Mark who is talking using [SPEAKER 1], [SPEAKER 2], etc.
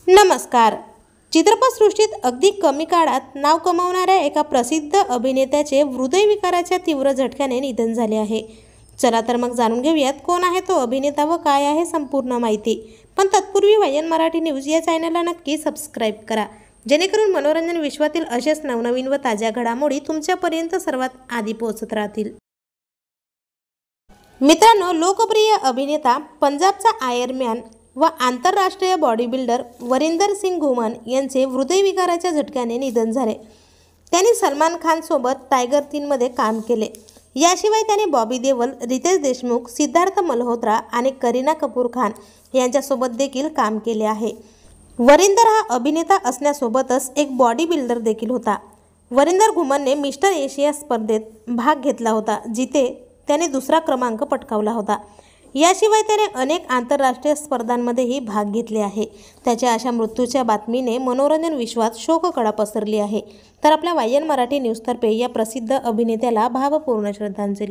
[SPEAKER 1] नमस्कार. चित्रपटसृष्टीत अगदी कमी काळात नाव कमावणाऱ्या एका प्रसिद्ध अभिनेत्याचे हृदयविकाराच्या तीव्र झटक्याने निधन झाले आहे. चला तर मग जाणून घेऊयात कोण आहे तो अभिनेता व काय आहे संपूर्ण माहिती. पण तत्पूर्वी वायन मराठी न्यूज या चॅनलला नक्की सबस्क्राईब करा, जेणेकरून मनोरंजन विश्वातील असेच नवनवीन व ताज्या घडामोडी तुमच्यापर्यंत सर्वात आधी पोहोचत राहतील. मित्रांनो, लोकप्रिय अभिनेता, पंजाबचा आयरमॅन व आंतरराष्ट्रीय बॉडी बिल्डर वरिंदर सिंग घुमन यांचे हृदयविकाराच्या झटक्याने निधन झाले. त्यांनी सलमान खान सोबत टायगर 3 मध्ये काम केले. याशिवाय त्याने बॉबी देओल, रितेश देशमुख, सिद्धार्थ मल्होत्रा आणि करीना कपूर खान यांच्यासोबत देखील काम केले आहे. वरिंदर हा अभिनेता असण्यासोबतच एक बॉडी बिल्डर देखील होता. वरिंदर घुमनने मिस्टर एशिया स्पर्धेत भाग घेतला होता, जिथे त्याने दुसरा क्रमांक पटकावला होता. याशिवाय त्याने अनेक आंतरराष्ट्रीय स्पर्धांमध्येही भाग घेतले आहे. त्याच्या अशा मृत्यूच्या बातमीने मनोरंजन विश्वात शोककळा पसरली आहे. तर आपल्या वायन मराठी न्यूजतर्फे या प्रसिद्ध अभिनेत्याला भावपूर्ण श्रद्धांजली.